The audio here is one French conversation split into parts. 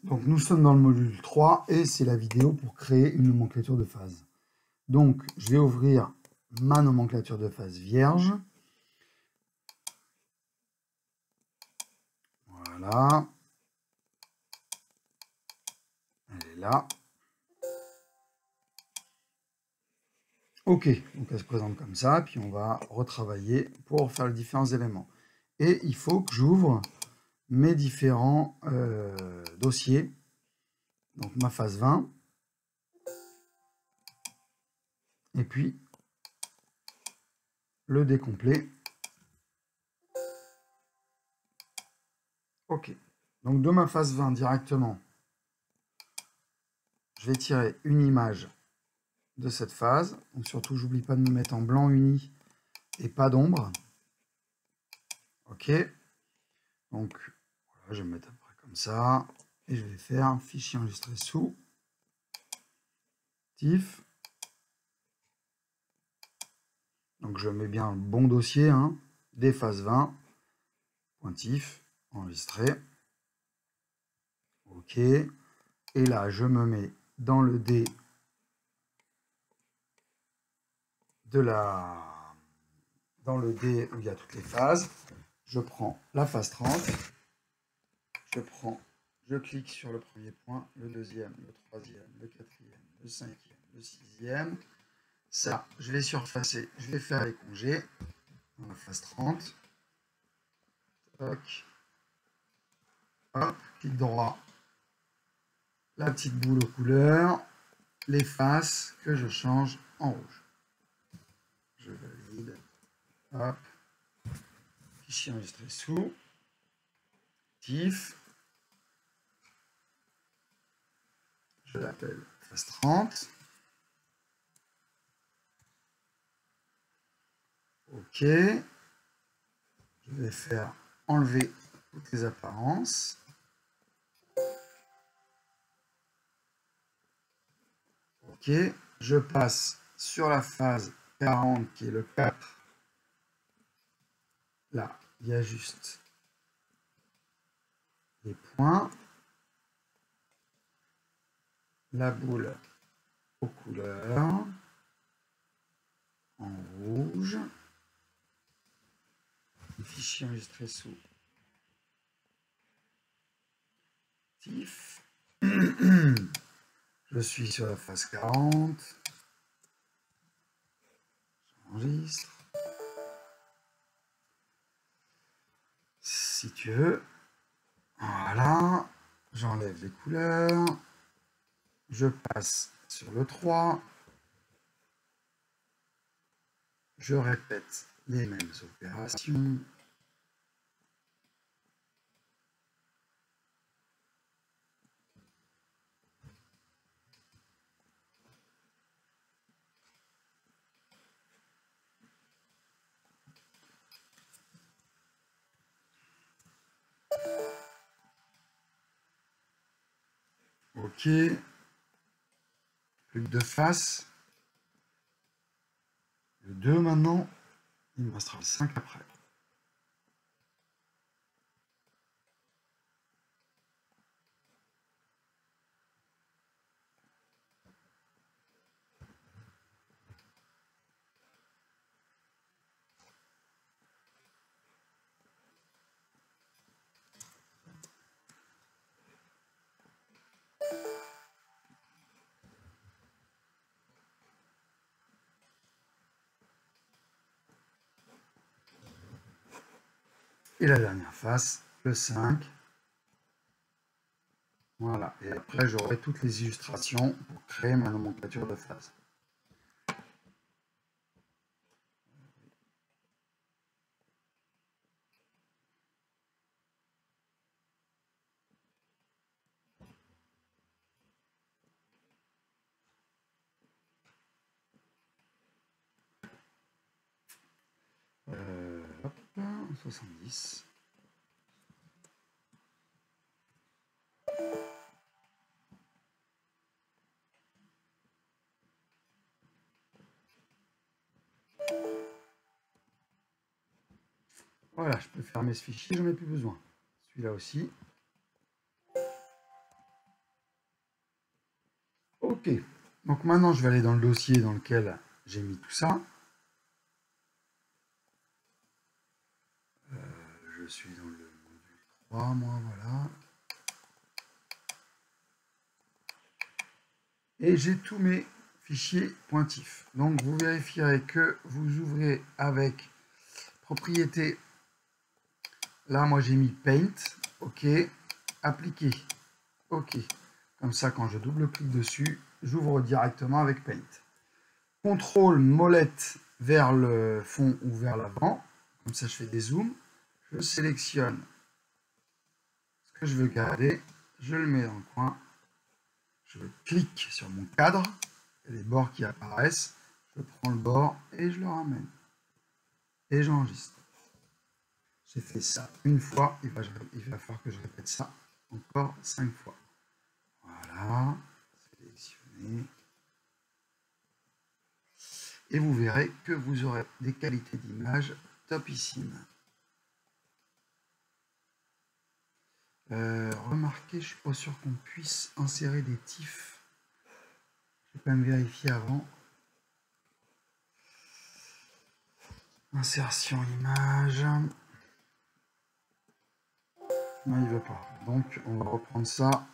Donc nous sommes dans le module 3 et c'est la vidéo pour créer une nomenclature de phase. Donc je vais ouvrir ma nomenclature de phase vierge. Voilà. Elle est là. Ok, donc elle se présente comme ça, puis on va retravailler pour faire les différents éléments. Et il faut que j'ouvre mes différents dossiers. Donc ma phase 20. Et puis le décomplet. Ok. Donc de ma phase 20 directement, je vais tirer une image de cette phase. Donc surtout, j'oublie pas de me mettre en blanc uni et pas d'ombre. Ok. Donc voilà, je vais me mettre à peu près comme ça. Et je vais faire un fichier enregistré sous TIFF. Donc je mets bien le bon dossier, hein, des phases 20, .tif, enregistré. Ok. Et là, je me mets dans le D de dans le D où il y a toutes les phases. Je prends la phase 30. Je clique sur le premier point, le deuxième, le troisième, le quatrième, le cinquième, le sixième. Ça, je vais surfacer, je vais faire les congés dans la phase 30. Toc. Hop, clic droit. La petite boule aux couleurs. Les faces que je change en rouge. Je valide. Hop. Fichier enregistré sous. TIFF. Je l'appelle phase 30. OK. Je vais faire enlever toutes les apparences. OK. Je passe sur la phase 40 qui est le 4. Là, il y a juste les points. La boule aux couleurs. En rouge. Le fichier enregistré sous TIFF. Je suis sur la phase 40. J'enregistre. Si tu veux. Voilà. J'enlève les couleurs. Je passe sur le 3. Je répète les mêmes opérations. OK. Plus que deux faces. Le 2 maintenant. Il me restera le 5 après. Et la dernière face, le 5. Voilà. Et après, j'aurai toutes les illustrations pour créer ma nomenclature de phase. Hop, 70. Voilà, je peux fermer ce fichier, j'en ai plus besoin. Celui-là aussi. Ok, donc maintenant je vais aller dans le dossier dans lequel j'ai mis tout ça. Je suis dans le module 3, moi, voilà. Et j'ai tous mes fichiers pointifs. Donc vous vérifierez que vous ouvrez avec propriété. Là, moi j'ai mis Paint. OK. Appliquer. OK. Comme ça, quand je double-clique dessus, j'ouvre directement avec Paint. Contrôle molette vers le fond ou vers l'avant. Comme ça, je fais des zooms. Je sélectionne ce que je veux garder. Je le mets dans le coin. Je clique sur mon cadre. Il y a des bords qui apparaissent. Je prends le bord et je le ramène. Et j'enregistre. J'ai fait ça une fois. Il va falloir que je répète ça encore 5 fois. Voilà. Sélectionner. Et vous verrez que vous aurez des qualités d'image topissimes. Remarquez, je ne suis pas sûr qu'on puisse insérer des tifs. Je vais quand même vérifier avant. Insertion image. Non, il ne veut pas. Donc, on va reprendre ça.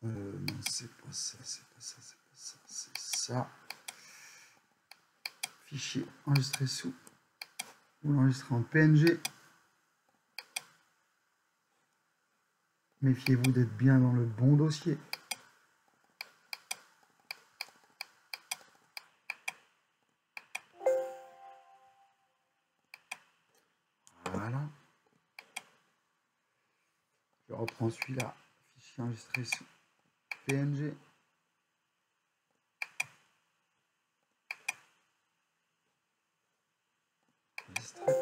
Non, c'est pas ça, c'est pas ça, c'est pas ça, c'est ça. Fichier enregistré sous. Vous l'enregistrez en PNG. Méfiez-vous d'être bien dans le bon dossier. Voilà. Je reprends celui-là. Fichier enregistré sous PNG. Enregistré.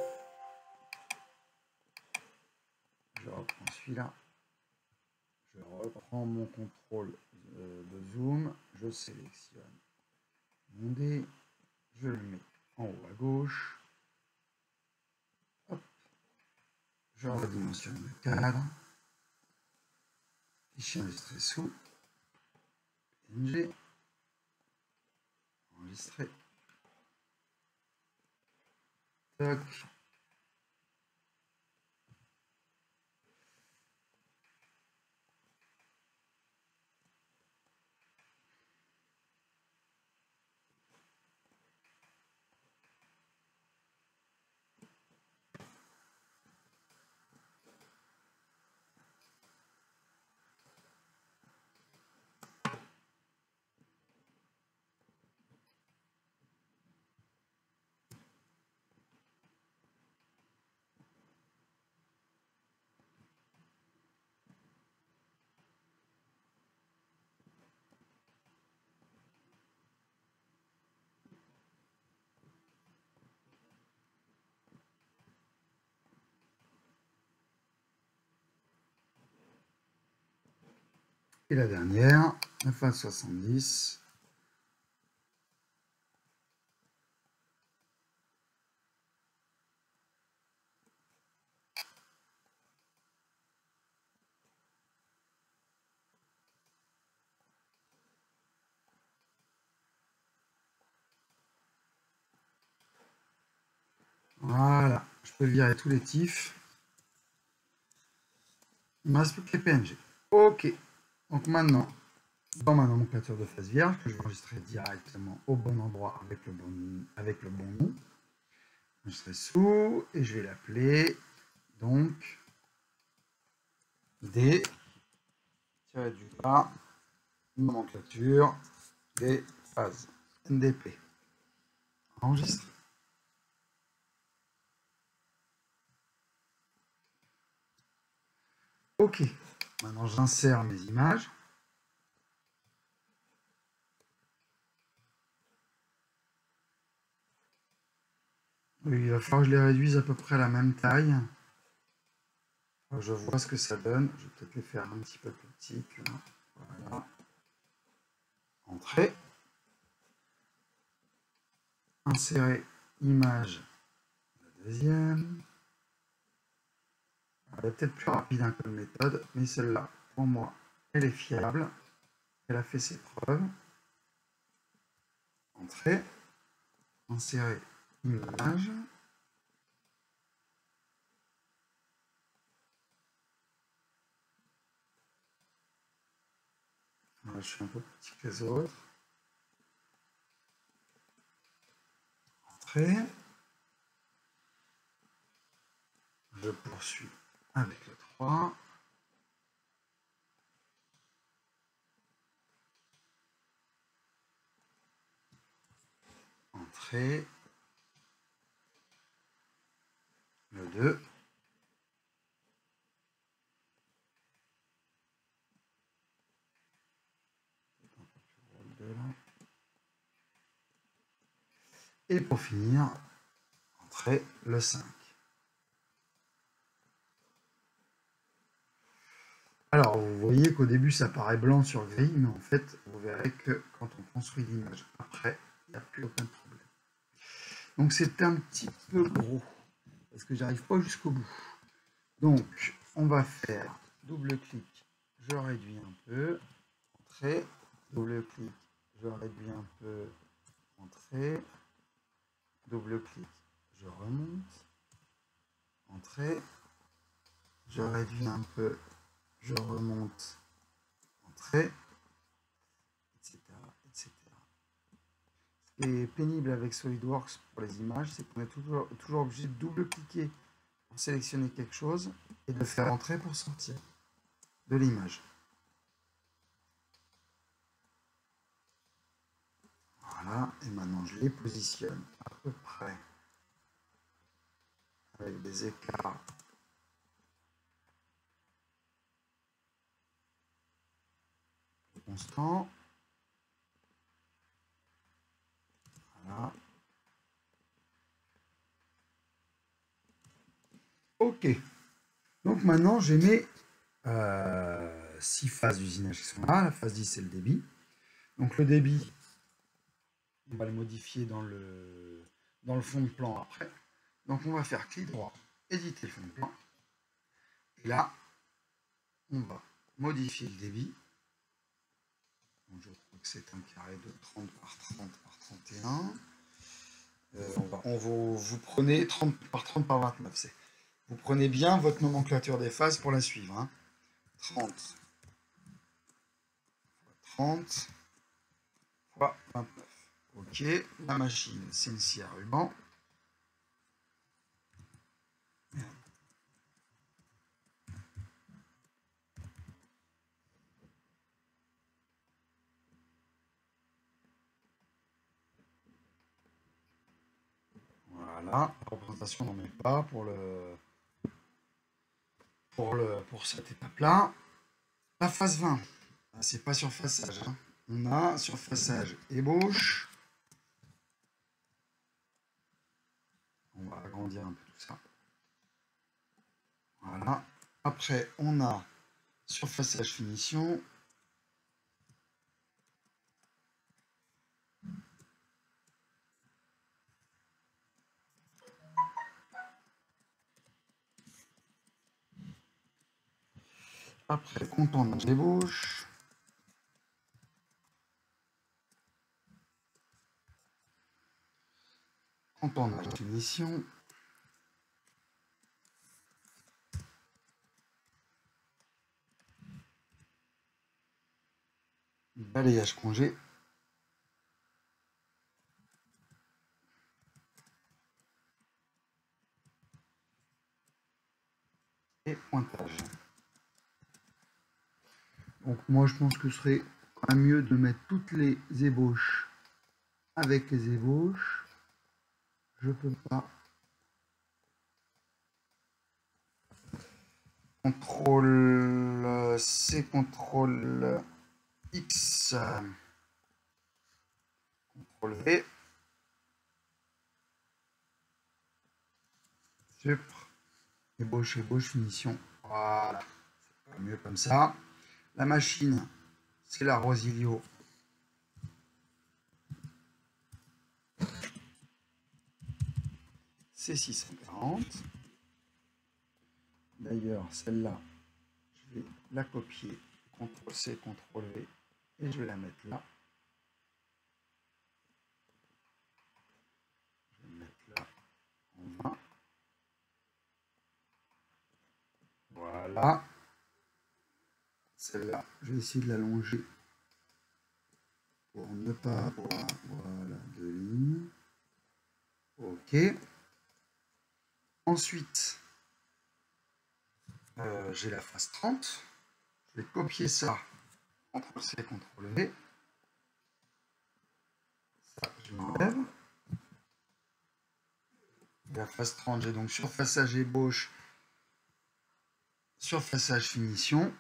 Je reprends celui-là. Je reprends mon contrôle de zoom. Je sélectionne mon dé. Je le mets en haut à gauche. Hop. Je redimensionne le cadre. Fichier enregistré sous PNG. Enregistré. Toc. Et la dernière, 9,70. Voilà, je peux virer tous les tifs. Il ne me reste plus que les PNG. Ok, donc maintenant, dans ma nomenclature de phase vierge, que je vais enregistrer directement au bon endroit avec le bon nom. Je serai sous et je vais l'appeler donc D tiré du bas nomenclature des phases NDP. Enregistre. Ok, maintenant j'insère mes images. Oui, il va falloir que je les réduise à peu près à la même taille. Je vois ce que ça donne. Je vais peut-être les faire un petit peu plus petites. Là. Voilà. Entrée. Insérer image. La deuxième. Elle est peut-être plus rapide comme méthode, mais celle-là, pour moi, elle est fiable. Elle a fait ses preuves. Entrée. Insérer une image. Là, je suis un peu petit que les autres. Entrée. Je poursuis avec le 3. Entrée. Le 2. Et pour finir, entrée le 5. Alors, vous voyez qu'au début, ça paraît blanc sur gris, mais en fait, vous verrez que quand on construit l'image après, il n'y a plus aucun problème. Donc, c'est un petit peu gros, parce que j'arrive pas jusqu'au bout. Donc, on va faire double-clic, je réduis un peu, entrée, double-clic, je réduis un peu, entrée, double-clic, je remonte, entrée, je réduis un peu, je remonte, entrée, etc., etc. Ce qui est pénible avec SolidWorks pour les images, c'est qu'on est toujours obligé de double-cliquer pour sélectionner quelque chose et de faire entrer pour sortir de l'image. Voilà, et maintenant je les positionne à peu près avec des écarts constants. Voilà. Ok. Donc maintenant j'ai mes 6 phases d'usinage qui sont là. La phase 10 c'est le débit. Donc le débit, on va le modifier dans le fond de plan après. Donc on va faire clic droit, éditer le fond de plan. Et là, on va modifier le débit. Donc je crois que c'est un carré de 30 par 30 par 31. Vous prenez 30 par 30 par 29. Vous prenez bien votre nomenclature des phases pour la suivre. Hein. 30 30 fois 29. Ok, la machine, c'est une scie à ruban. Voilà, la représentation n'en met pas pour cette étape-là. La phase 20, c'est pas surfaçage. Hein. On a surfaçage ébauche. On va agrandir un peu tout ça. Voilà. Après, on a surfaçage finition. Après, contournage d'ébauche. Contournage de finition. Balayage congé. Et pointage. Donc moi je pense que ce serait quand même mieux de mettre toutes les ébauches avec les ébauches. Je peux pas. CTRL C, CTRL X, CTRL V. Super. Ébauche, ébauche, finition. Voilà. C'est mieux comme ça. La machine, c'est la Rosilio. C'est 640. D'ailleurs, celle-là, je vais la copier. CTRL C, CTRL V. Et je vais la mettre là. Voilà. Celle-là, je vais essayer de l'allonger pour ne pas avoir, voilà, 2 lignes. Ok. Ensuite, j'ai la phase 30. Je vais copier ça. CTRL-C, CTRL-V. Ça, je l'enlève. La phase 30, j'ai donc surfaçage ébauche, surfaçage finition.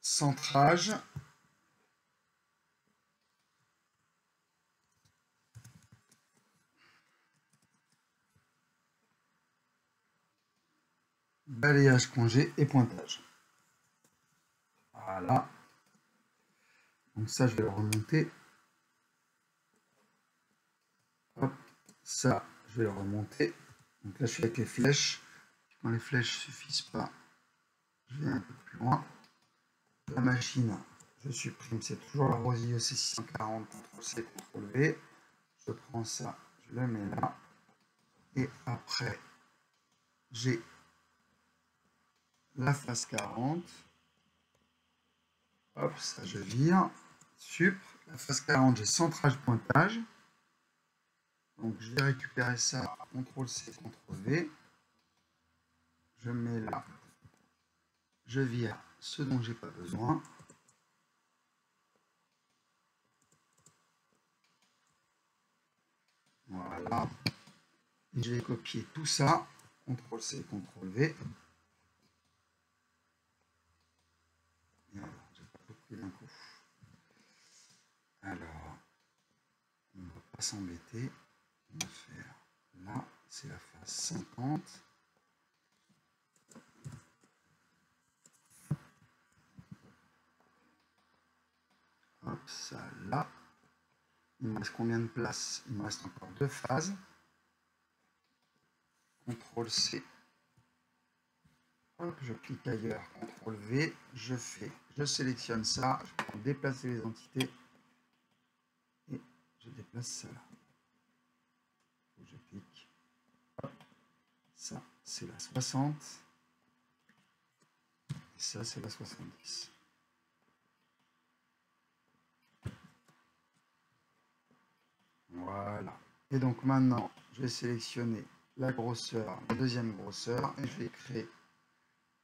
Centrage. Balayage, congé et pointage. Voilà. Donc ça, je vais le remonter. Hop. Ça, je vais le remonter. Donc là, je suis avec les flèches. Quand les flèches ne suffisent pas, je vais un peu plus loin. La machine, je supprime, c'est toujours la Rosio C640, CTRL-C, CTRL-V. Je prends ça, je le mets là. Et après, j'ai la phase 40. Hop, ça je vire. Sup. La phase 40, j'ai centrage pointage. Donc je vais récupérer ça, CTRL-C, CTRL-V. Je mets là. Je vire ce dont j'ai pas besoin. Voilà. Et je vais copier tout ça. CTRL-C, CTRL-V. J'ai pas tout pris d'un coup. Alors, on ne va pas s'embêter. On va faire là, c'est la phase 50. Hop, ça là. Il me reste combien de places? Il me reste encore 2 phases. CTRL-C. Hop, je clique ailleurs. CTRL-V. Je sélectionne ça. Je prends déplacer les entités. Et je déplace ça là. Je clique. Hop. Ça, c'est la 60. Et ça, c'est la 70. Voilà. Et donc maintenant, je vais sélectionner la grosseur, la deuxième grosseur, et je vais créer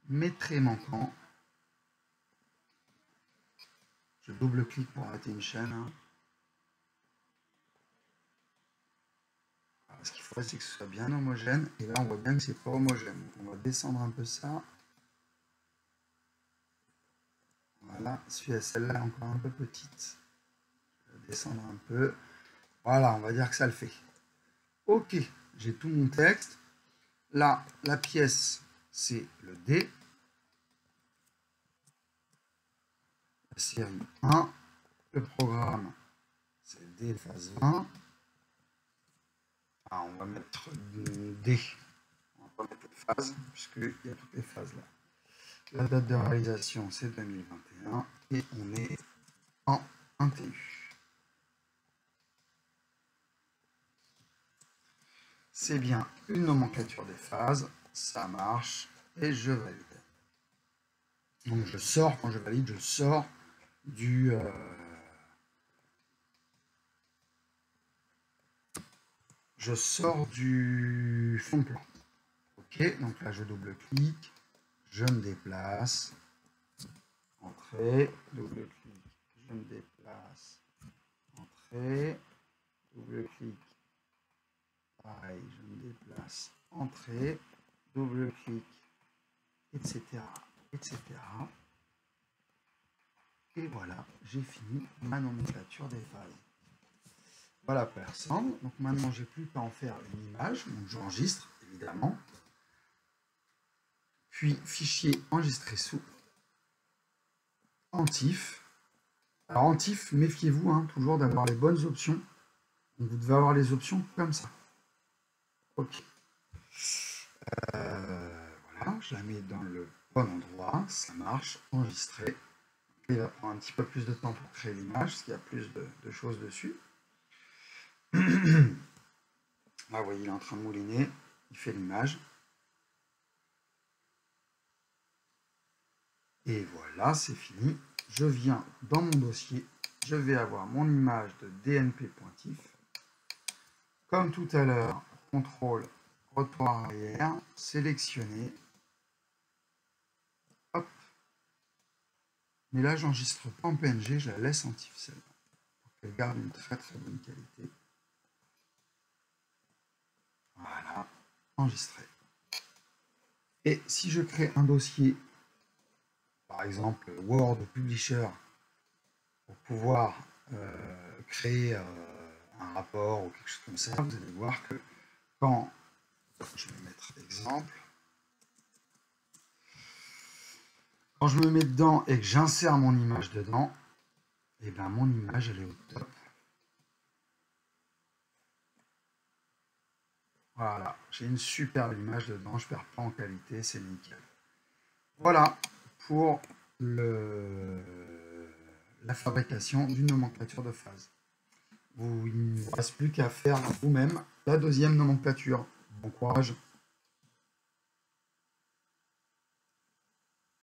mes traits manquants. Je double-clique pour arrêter une chaîne. Hein. Alors, ce qu'il faut, c'est que ce soit bien homogène. Et là, on voit bien que c'est pas homogène. Donc, on va descendre un peu ça. Voilà. Celle-là est encore un peu petite. Je vais descendre un peu. Voilà, on va dire que ça le fait. Ok, j'ai tout mon texte. Là, la pièce, c'est le D. La série 1. Le programme, c'est le D phase 20. Ah, on va mettre D. On va pas mettre les phases, puisqu'il y a toutes les phases là. La date de réalisation, c'est 2021. Et on est en 1TU. C'est bien une nomenclature des phases, ça marche, et je valide. Donc je sors, quand je valide, je sors du fond de plan. Ok, donc là je double-clique, je me déplace, entrée, double-clique, je me déplace, entrée, double-clique, pareil, je me déplace, entrée, double-clic, etc., etc. Et voilà, j'ai fini ma nomenclature des phases. Voilà à quoi elle ressemble. Donc maintenant, j'ai plus qu'à en faire une image. Donc j'enregistre, évidemment. Puis fichier enregistré sous Antif. Alors Antif, méfiez-vous hein, toujours d'avoir les bonnes options. Donc vous devez avoir les options comme ça. Ok. Voilà, je la mets dans le bon endroit. Ça marche. Enregistrer. Il va prendre un petit peu plus de temps pour créer l'image, parce qu'il y a plus de choses dessus. Là, vous voyez, il est en train de mouliner, il fait l'image. Et voilà, c'est fini. Je viens dans mon dossier, je vais avoir mon image de DNP pointif. Comme tout à l'heure, contrôle, retour arrière, sélectionner. Hop. Mais là, j'enregistre pas en PNG, je la laisse en TIFF pour qu'elle garde une très très bonne qualité. Voilà, enregistré. Et si je crée un dossier, par exemple Word Publisher, pour pouvoir créer un rapport ou quelque chose comme ça, vous allez voir que quand je vais mettre exemple, quand je me mets dedans et que j'insère mon image dedans, et bien mon image elle est au top. Voilà, j'ai une superbe image dedans, je ne perds pas en qualité, c'est nickel. Voilà pour la fabrication d'une nomenclature de phase. Il ne vous reste plus qu'à faire vous-même la deuxième nomenclature. Bon courage.